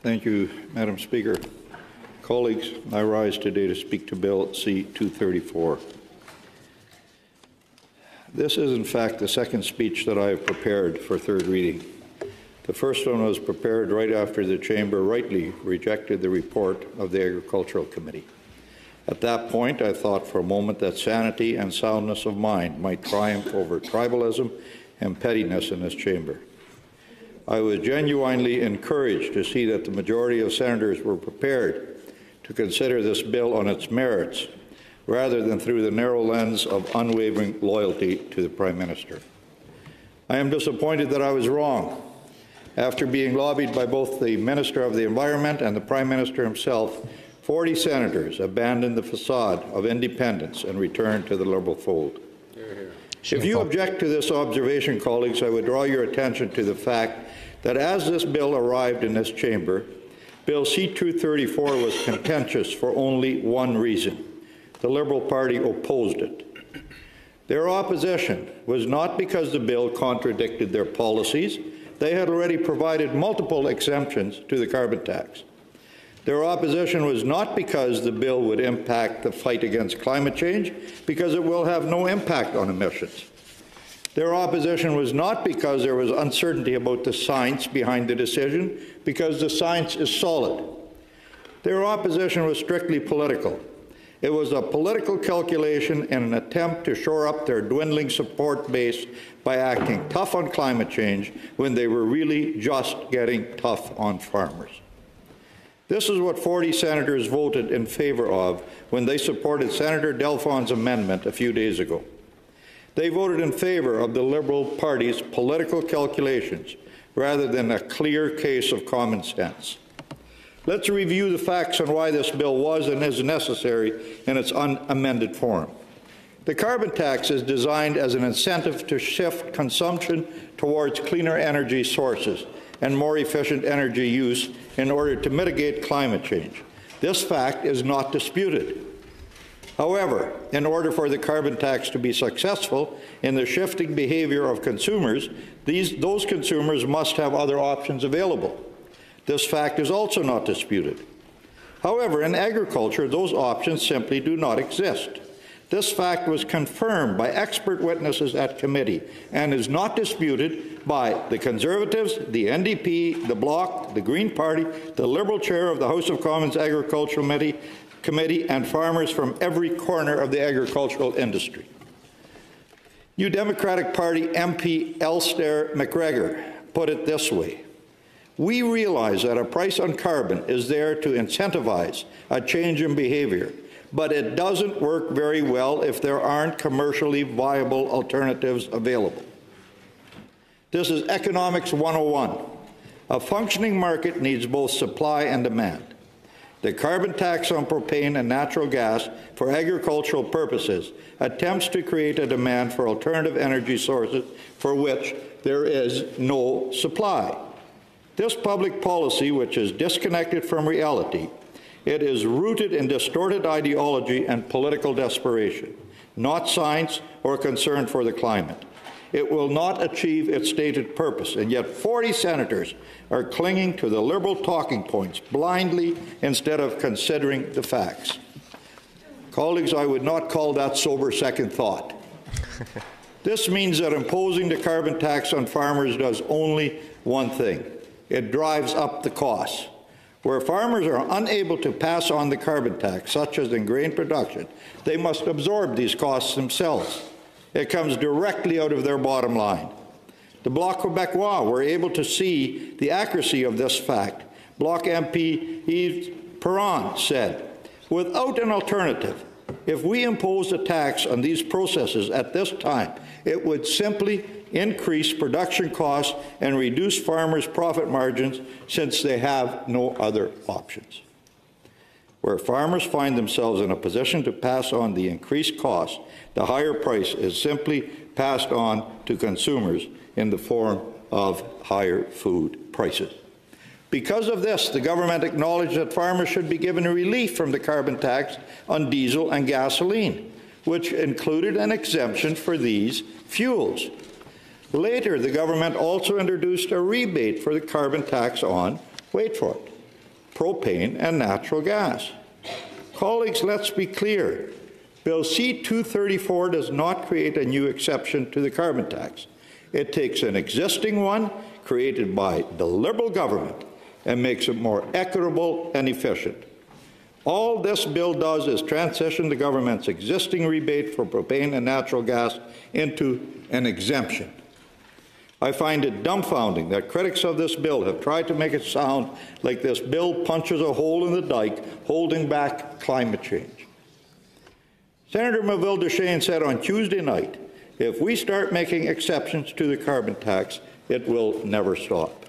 Thank you, Madam Speaker. Colleagues, I rise today to speak to Bill C-234. This is, in fact, the second speech that I have prepared for third reading. The first one was prepared right after the Chamber rightly rejected the report of the Agricultural Committee. At that point, I thought for a moment that sanity and soundness of mind might triumph over tribalism and pettiness in this Chamber. I was genuinely encouraged to see that the majority of senators were prepared to consider this bill on its merits, rather than through the narrow lens of unwavering loyalty to the Prime Minister. I am disappointed that I was wrong. After being lobbied by both the Minister of the Environment and the Prime Minister himself, 40 senators abandoned the facade of independence and returned to the Liberal fold. If you object to this observation, colleagues, I would draw your attention to the fact that as this bill arrived in this Chamber, Bill C-234 was contentious for only one reason. The Liberal Party opposed it. Their opposition was not because the bill contradicted their policies. They had already provided multiple exemptions to the carbon tax. Their opposition was not because the bill would impact the fight against climate change, because it will have no impact on emissions. Their opposition was not because there was uncertainty about the science behind the decision, because the science is solid. Their opposition was strictly political. It was a political calculation in an attempt to shore up their dwindling support base by acting tough on climate change when they were really just getting tough on farmers. This is what 40 senators voted in favour of when they supported Senator Delfon's amendment a few days ago. They voted in favour of the Liberal Party's political calculations rather than a clear case of common sense. Let's review the facts on why this bill was and is necessary in its unamended form. The carbon tax is designed as an incentive to shift consumption towards cleaner energy sources and more efficient energy use in order to mitigate climate change. This fact is not disputed. However, in order for the carbon tax to be successful in the shifting behaviour of consumers, those consumers must have other options available. This fact is also not disputed. However, in agriculture, those options simply do not exist. This fact was confirmed by expert witnesses at committee and is not disputed by the Conservatives, the NDP, the Bloc, the Green Party, the Liberal chair of the House of Commons Agricultural Committee, and farmers from every corner of the agricultural industry. New Democratic Party MP Elster McGregor put it this way: "We realize that a price on carbon is there to incentivize a change in behaviour, but it doesn't work very well if there aren't commercially viable alternatives available." This is Economics 101. A functioning market needs both supply and demand. The carbon tax on propane and natural gas for agricultural purposes attempts to create a demand for alternative energy sources for which there is no supply. This public policy, which is disconnected from reality, it is rooted in distorted ideology and political desperation, not science or concern for the climate. It will not achieve its stated purpose, and yet 40 senators are clinging to the Liberal talking points blindly instead of considering the facts. Colleagues, I would not call that sober second thought. This means that imposing the carbon tax on farmers does only one thing: it drives up the costs. Where farmers are unable to pass on the carbon tax, such as in grain production, they must absorb these costs themselves. It comes directly out of their bottom line. The Bloc Québécois were able to see the accuracy of this fact. Bloc MP Yves Perron said, "Without an alternative, if we impose a tax on these processes at this time, it would simply increase production costs and reduce farmers' profit margins since they have no other options." Where farmers find themselves in a position to pass on the increased costs, the higher price is simply passed on to consumers in the form of higher food prices. Because of this, the government acknowledged that farmers should be given a relief from the carbon tax on diesel and gasoline, which included an exemption for these fuels. Later, the government also introduced a rebate for the carbon tax on, wait for it, propane and natural gas. Colleagues, let's be clear. Bill C-234 does not create a new exception to the carbon tax. It takes an existing one created by the Liberal government and makes it more equitable and efficient. All this bill does is transition the government's existing rebate for propane and natural gas into an exemption. I find it dumbfounding that critics of this bill have tried to make it sound like this bill punches a hole in the dike, holding back climate change. Senator Melville Duchesne said on Tuesday night, if we start making exceptions to the carbon tax, it will never stop.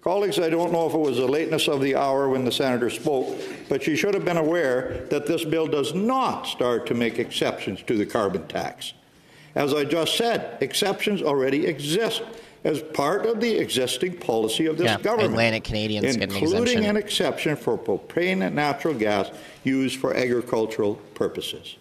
Colleagues, I don't know if it was the lateness of the hour when the senator spoke, but she should have been aware that this bill does not start to make exceptions to the carbon tax. As I just said, exceptions already exist as part of the existing policy of this government, Atlantic Canadians including an exception for propane and natural gas used for agricultural purposes.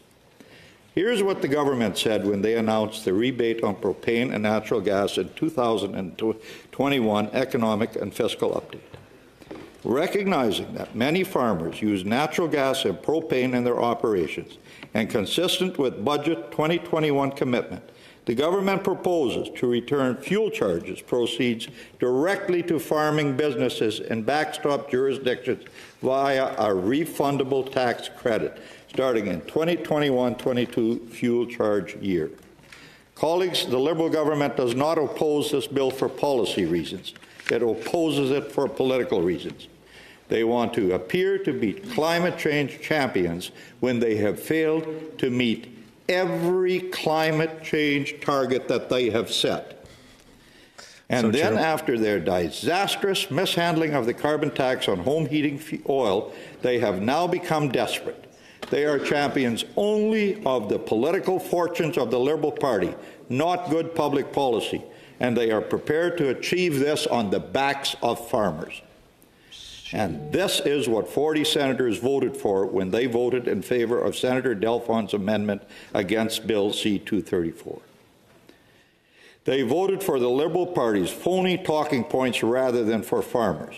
Here's what the government said when they announced the rebate on propane and natural gas in 2021 Economic and Fiscal Update. Recognizing that many farmers use natural gas and propane in their operations, and consistent with Budget 2021 commitment, the government proposes to return fuel charges proceeds directly to farming businesses in backstop jurisdictions via a refundable tax credit starting in 2021-22 fuel charge year. Colleagues, the Liberal government does not oppose this bill for policy reasons. It opposes it for political reasons. They want to appear to be climate change champions when they have failed to meet every climate change target that they have set. And then after their disastrous mishandling of the carbon tax on home heating oil, they have now become desperate. They are champions only of the political fortunes of the Liberal Party, not good public policy, and they are prepared to achieve this on the backs of farmers. And this is what 40 senators voted for when they voted in favor of Senator Delfon's amendment against Bill C-234. They voted for the Liberal Party's phony talking points rather than for farmers.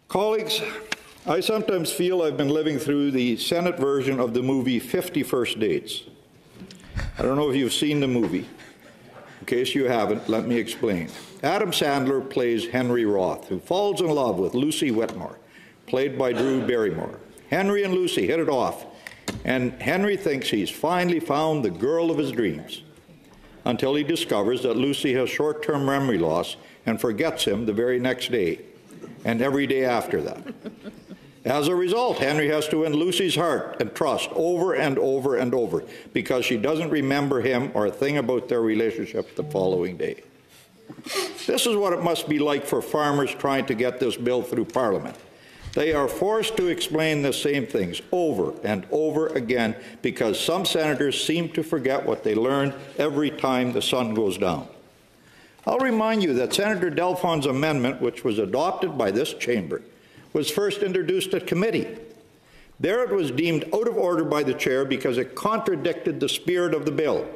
Colleagues, I sometimes feel I've been living through the Senate version of the movie 50 First Dates. I don't know if you've seen the movie. In case you haven't, let me explain. Adam Sandler plays Henry Roth, who falls in love with Lucy Whitmore, played by Drew Barrymore. Henry and Lucy hit it off, and Henry thinks he's finally found the girl of his dreams, until he discovers that Lucy has short-term memory loss and forgets him the very next day, and every day after that. As a result, Henry has to win Lucy's heart and trust over and over and over because she doesn't remember him or a thing about their relationship the following day. This is what it must be like for farmers trying to get this bill through Parliament. They are forced to explain the same things over and over again because some senators seem to forget what they learned every time the sun goes down. I'll remind you that Senator Delfon's amendment, which was adopted by this chamber, was first introduced at committee. There it was deemed out of order by the chair because it contradicted the spirit of the bill.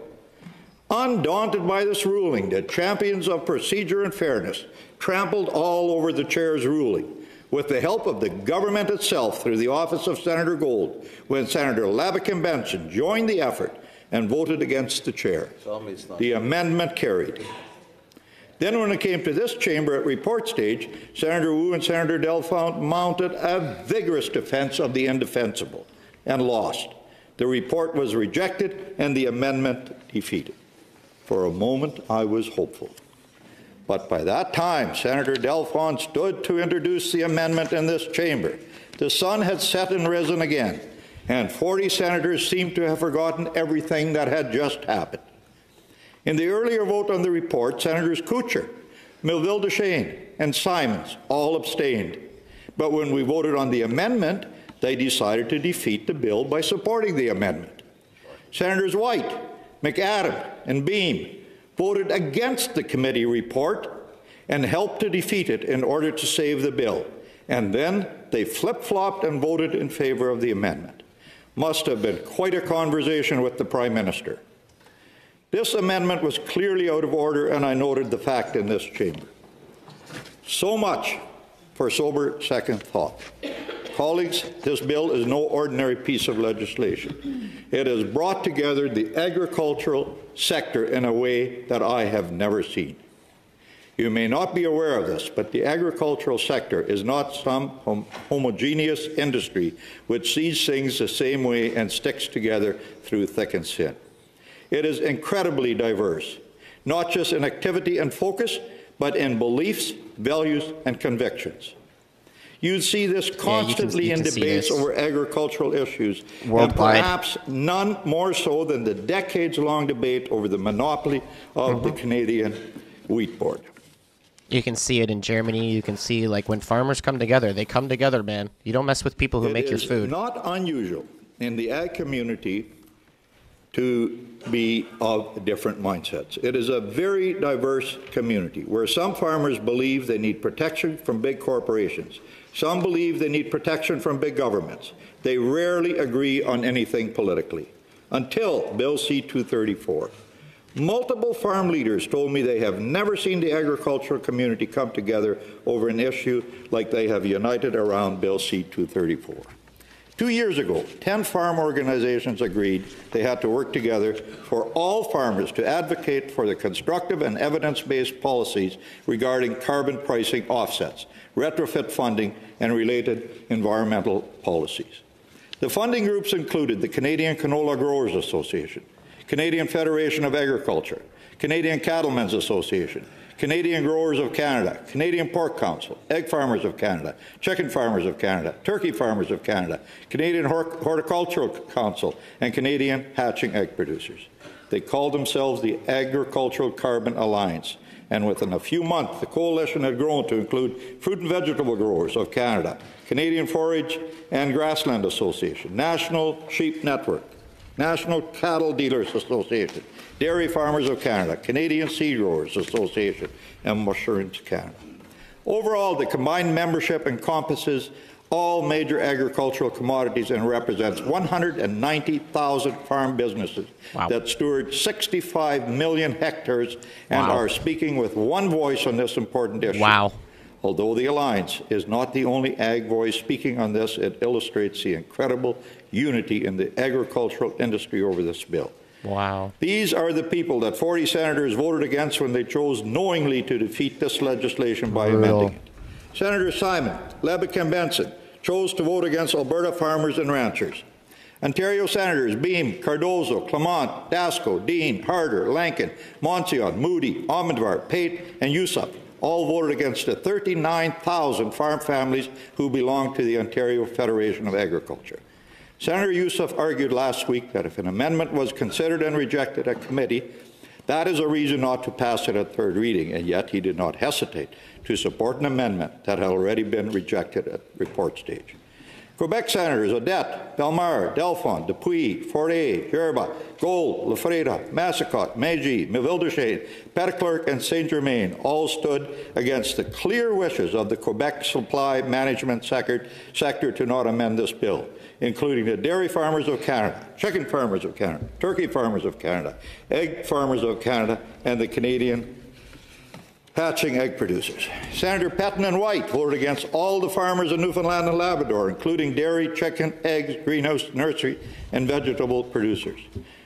Undaunted by this ruling, the champions of procedure and fairness trampled all over the chair's ruling, with the help of the government itself through the office of Senator Gold, when Senator Labakim Benson joined the effort and voted against the chair. The amendment carried. Then when it came to this chamber at report stage, Senator Wu and Senator Delfont mounted a vigorous defense of the indefensible and lost. The report was rejected and the amendment defeated. For a moment, I was hopeful. But by that time, Senator Delfont stood to introduce the amendment in this chamber. The sun had set and risen again, and 40 senators seemed to have forgotten everything that had just happened. In the earlier vote on the report, Senators Kuchar, Melville Duchesne, and Simons all abstained. But when we voted on the amendment, they decided to defeat the bill by supporting the amendment. Senators White, McAdam, and Beam voted against the committee report and helped to defeat it in order to save the bill. And then they flip-flopped and voted in favor of the amendment. Must have been quite a conversation with the Prime Minister. This amendment was clearly out of order, and I noted the fact in this chamber. So much for sober second thought. Colleagues, this bill is no ordinary piece of legislation. It has brought together the agricultural sector in a way that I have never seen. You may not be aware of this, but the agricultural sector is not some homogeneous industry which sees things the same way and sticks together through thick and thin. It is incredibly diverse, not just in activity and focus, but in beliefs, values, and convictions. You see this constantly in debates over agricultural issues, worldwide, and perhaps none more so than the decades-long debate over the monopoly of the Canadian Wheat Board. You can see it in Germany. You can see, like, when farmers come together, they come together, man. You don't mess with people who make your food. It is not unusual in the ag community to be of different mindsets. It is a very diverse community where some farmers believe they need protection from big corporations. Some believe they need protection from big governments. They rarely agree on anything politically, until Bill C-234. Multiple farm leaders told me they have never seen the agricultural community come together over an issue like they have united around Bill C-234. 2 years ago, 10 farm organizations agreed they had to work together for all farmers to advocate for the constructive and evidence-based policies regarding carbon pricing offsets, retrofit funding, and related environmental policies. The funding groups included the Canadian Canola Growers Association, Canadian Federation of Agriculture, Canadian Cattlemen's Association, Canadian Growers of Canada, Canadian Pork Council, Egg Farmers of Canada, Chicken Farmers of Canada, Turkey Farmers of Canada, Canadian Horticultural Council, and Canadian Hatching Egg Producers. They called themselves the Agricultural Carbon Alliance, and within a few months, the coalition had grown to include Fruit and Vegetable Growers of Canada, Canadian Forage and Grassland Association, National Sheep Network, National Cattle Dealers Association, Dairy Farmers of Canada, Canadian Seed Growers Association, and Mushrooms Canada. Overall, the combined membership encompasses all major agricultural commodities and represents 190,000 farm businesses that steward 65 million hectares and are speaking with one voice on this important issue. Although the Alliance is not the only ag voice speaking on this, it illustrates the incredible unity in the agricultural industry over this bill. These are the people that 40 senators voted against when they chose knowingly to defeat this legislation by amending it. Senator Simon, Levick and Benson chose to vote against Alberta farmers and ranchers. Ontario Senators Beam, Cardozo, Clement, Dasco, Dean, Harder, Lankin, Monsignor, Moody, Almondvar, Pate, and Youssef all voted against the 39,000 farm families who belong to the Ontario Federation of Agriculture. Senator Youssef argued last week that if an amendment was considered and rejected at committee, that is a reason not to pass it at third reading, and yet he did not hesitate to support an amendment that had already been rejected at report stage. Quebec Senators Odette, Belmar, Delphon, Dupuis, Forêt, Gerba, Gold, Lafreda, Massicotte, Meiji, Meville-Duchesne, Petitclerc, and Saint-Germain all stood against the clear wishes of the Quebec supply management sector to not amend this bill, including the Dairy Farmers of Canada, Chicken Farmers of Canada, Turkey Farmers of Canada, Egg Farmers of Canada, and the Canadian Hatching Egg Producers. Senator Pettin and White voted against all the farmers in Newfoundland and Labrador, including dairy, chicken, eggs, greenhouse, nursery, and vegetable producers.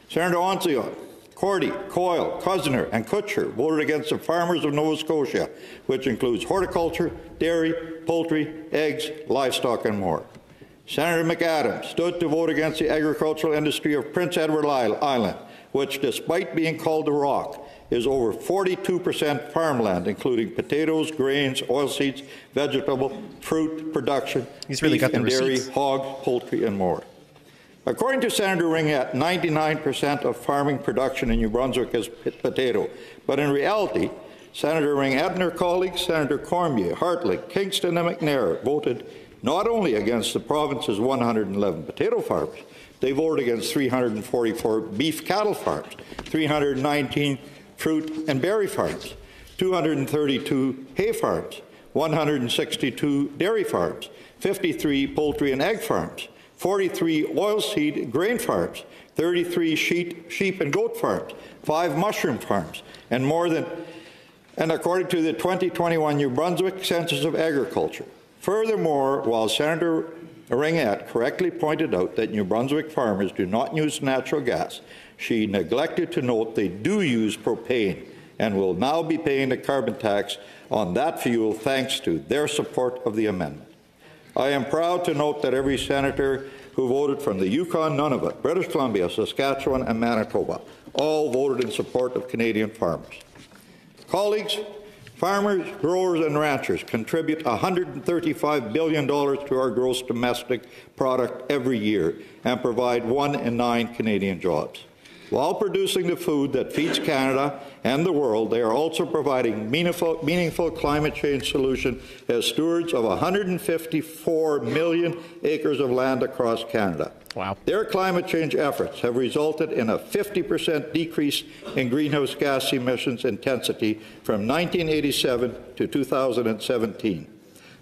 Senator Onsion, Cordy, Coyle, Cosner, and Kutcher voted against the farmers of Nova Scotia, which includes horticulture, dairy, poultry, eggs, livestock, and more. Senator McAdams stood to vote against the agricultural industry of Prince Edward Island, which, despite being called the Rock, is over 42% farmland, including potatoes, grains, oilseeds, vegetable, fruit production, beef and dairy, hog, poultry, and more. According to Senator Ringett, 99% of farming production in New Brunswick is potato, but in reality, Senator Ringett and her colleagues, Senator Cormier, Hartling, Kingston, and McNair, voted not only against the province's 111 potato farms, they voted against 344 beef cattle farms, 319 fruit and berry farms, 232 hay farms, 162 dairy farms, 53 poultry and egg farms, 43 oilseed grain farms, 33 sheep and goat farms, 5 mushroom farms, and more than and according to the 2021 New Brunswick Census of Agriculture. Furthermore, while Senator Ringette correctly pointed out that New Brunswick farmers do not use natural gas, she neglected to note they do use propane and will now be paying the carbon tax on that fuel thanks to their support of the amendment. I am proud to note that every senator who voted from the Yukon, Nunavut, British Columbia, Saskatchewan, and Manitoba all voted in support of Canadian farmers. Colleagues, farmers, growers, and ranchers contribute $135 billion to our gross domestic product every year and provide 1 in 9 Canadian jobs. While producing the food that feeds Canada and the world, they are also providing meaningful climate change solutions as stewards of 154 million acres of land across Canada. Wow. Their climate change efforts have resulted in a 50% decrease in greenhouse gas emissions intensity from 1987 to 2017.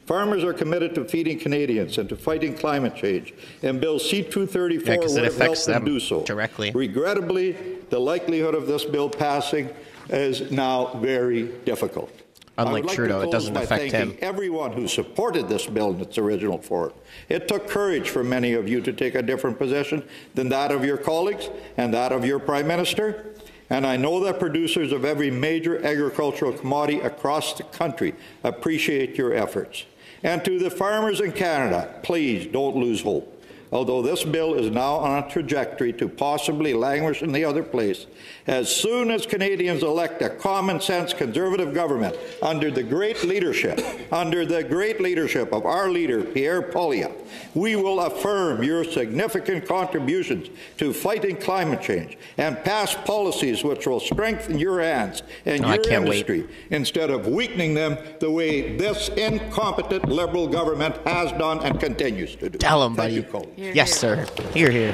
Farmers are committed to feeding Canadians and to fighting climate change, and Bill C-234 would have helped them do so. Directly. Regrettably, the likelihood of this bill passing is now very difficult. Unlike Trudeau, it doesn't affect him. Everyone who supported this bill in its original form. It took courage for many of you to take a different position than that of your colleagues and that of your Prime Minister. And I know that producers of every major agricultural commodity across the country appreciate your efforts. And to the farmers in Canada, please don't lose hope. Although this bill is now on a trajectory to possibly languish in the other place, as soon as Canadians elect a common-sense Conservative government under the great leadership of our leader, Pierre Poilievre, we will affirm your significant contributions to fighting climate change and pass policies which will strengthen your hands and your industry instead of weakening them the way this incompetent Liberal government has done and continues to do. Tell him, buddy. Thank you, Colin. Yes, sir. Hear, hear.